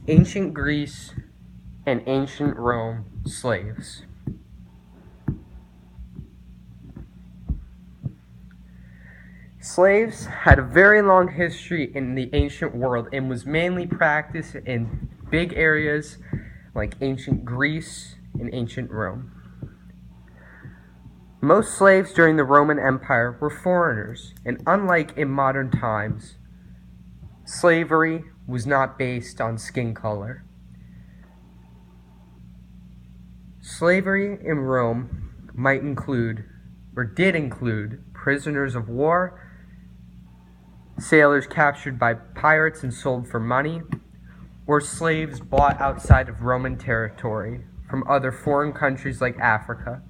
Ancient Greece and ancient Rome slaves. Slaves had a very long history in the ancient world and was mainly practiced in big areas like ancient Greece and ancient Rome. Most slaves during the Roman Empire were foreigners, and unlike in modern times, slavery was not based on skin color. Slavery in Rome might include, or did include, prisoners of war, sailors captured by pirates and sold for money, or slaves bought outside of Roman territory from other foreign countries like Africa.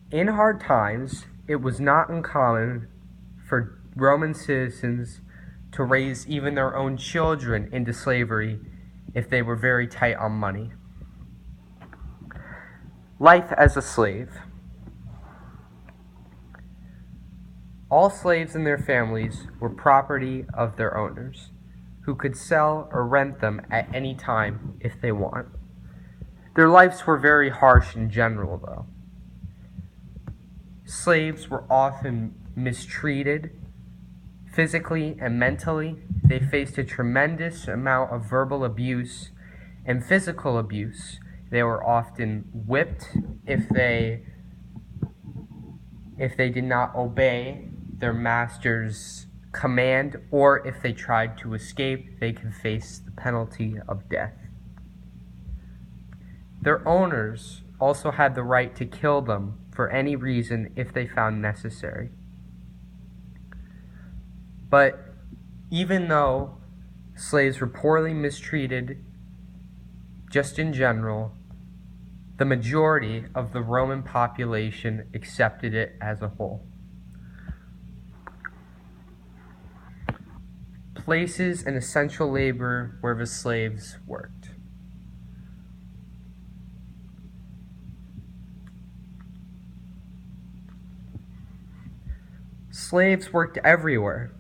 In hard times, it was not uncommon for Roman citizens to raise even their own children into slavery if they were very tight on money. Life as a slave. All slaves and their families were property of their owners, who could sell or rent them at any time if they want. Their lives were very harsh in general, though. Slaves were often mistreated physically and mentally. They faced a tremendous amount of verbal abuse and physical abuse. They were often whipped if they did not obey their master's command, or if they tried to escape, they could face the penalty of death. Their owners also had the right to kill them for any reason if they found necessary. But even though slaves were poorly mistreated, just in general, the majority of the Roman population accepted it as a whole. Places and essential labor where the slaves worked. Slaves worked everywhere,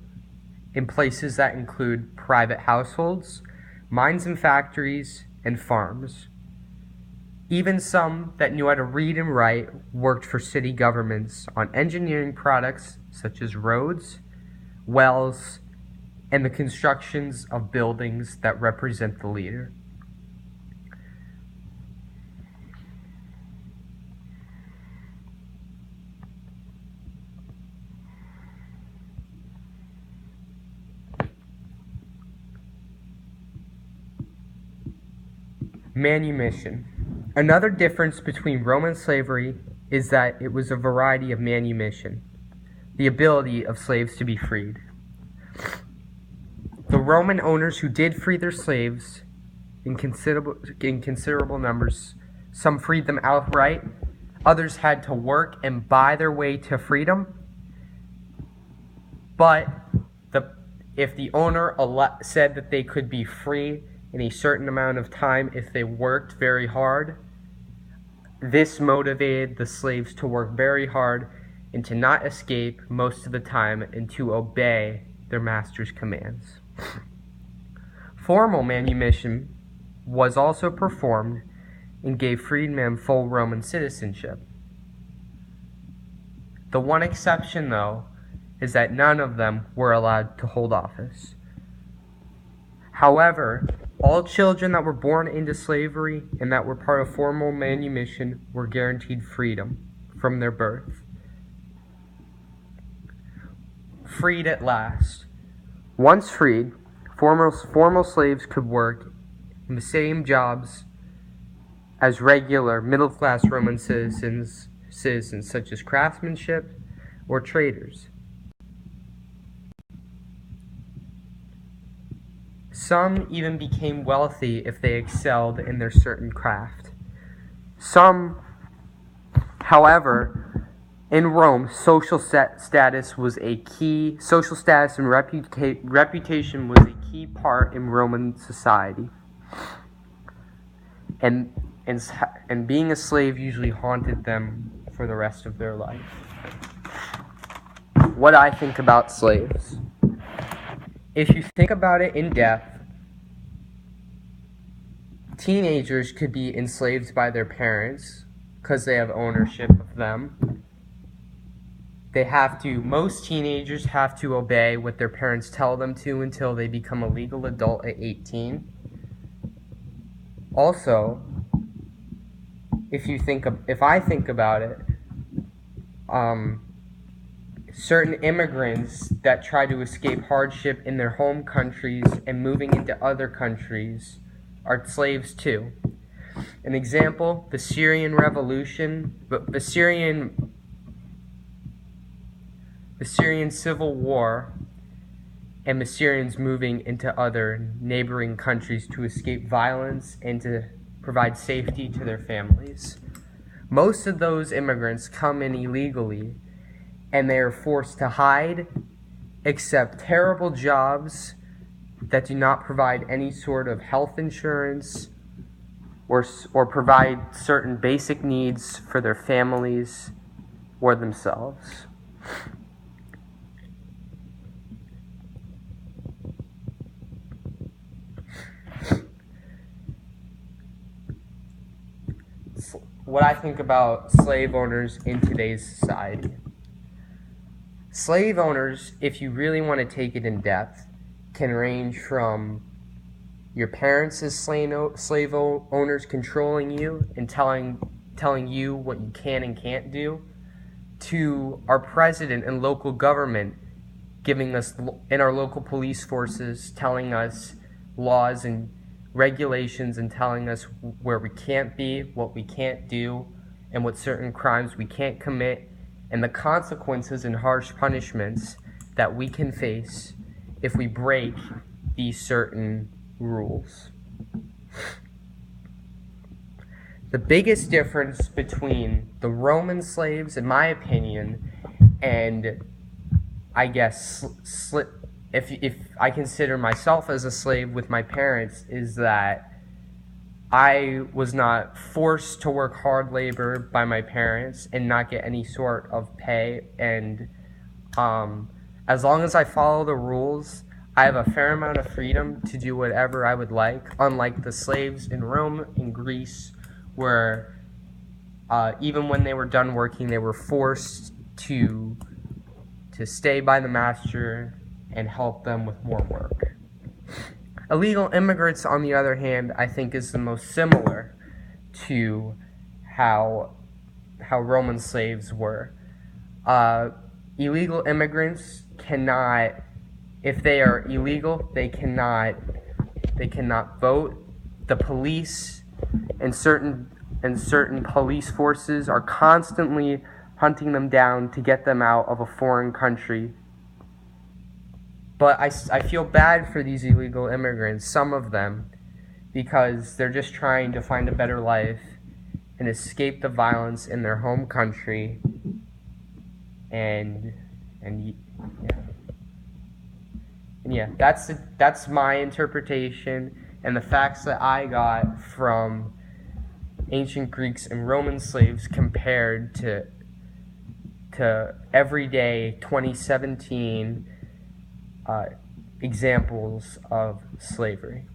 in places that include private households, mines and factories, and farms. Even some that knew how to read and write worked for city governments on engineering products such as roads, wells, and the constructions of buildings that represent the leader. Manumission. Another difference between Roman slavery is that it was a variety of manumission, the ability of slaves to be freed. The Roman owners who did free their slaves in considerable numbers, some freed them outright, others had to work and buy their way to freedom. But if the owner said that they could be free in a certain amount of time if they worked very hard, this motivated the slaves to work very hard and to not escape most of the time and to obey their master's commands. Formal manumission was also performed and gave freedmen full Roman citizenship. The one exception, though, is that none of them were allowed to hold office. However, all children that were born into slavery and that were part of formal manumission were guaranteed freedom from their birth. Freed at last. Once freed, formal slaves could work in the same jobs as regular middle-class Roman citizens such as craftsmanship or traders. Some even became wealthy if they excelled in their certain craft. Some, however, in Rome, social status was a key. Social status and reputation was a key part in Roman society, and being a slave usually haunted them for the rest of their life. What I think about slaves. If you think about it in depth, teenagers could be enslaved by their parents because they have ownership of them. Most teenagers have to obey what their parents tell them to until they become a legal adult at 18. Also, if I think about it, certain immigrants that try to escape hardship in their home countries and moving into other countries are slaves too. An example, the Syrian Revolution, the Syrian Civil War, and the Syrians moving into other neighboring countries to escape violence and to provide safety to their families. Most of those immigrants come in illegally, and they are forced to hide, accept terrible jobs that do not provide any sort of health insurance or provide certain basic needs for their families or themselves. What I think about slave owners in today's society. Slave owners, if you really want to take it in depth, can range from your parents as slave owners controlling you and telling you what you can and can't do, to our president and local government giving us, and our local police forces telling us laws and regulations and telling us where we can't be, what we can't do, and what certain crimes we can't commit, and the consequences and harsh punishments that we can face if we break these certain rules. The biggest difference between the Roman slaves, in my opinion, and I guess if I consider myself as a slave with my parents, is that I was not forced to work hard labor by my parents and not get any sort of pay, and as long as I follow the rules, I have a fair amount of freedom to do whatever I would like, unlike the slaves in Rome and Greece, where even when they were done working, they were forced to stay by the master and help them with more work. Illegal immigrants, on the other hand, I think is the most similar to how Roman slaves were. Illegal immigrants cannot, if they are illegal, they cannot vote. The police and certain police forces are constantly hunting them down to get them out of a foreign country. But I feel bad for these illegal immigrants, some of them, because they're just trying to find a better life and escape the violence in their home country. And yeah, that's my interpretation and the facts that I got from ancient Greeks and Roman slaves compared to everyday 2017 examples of slavery.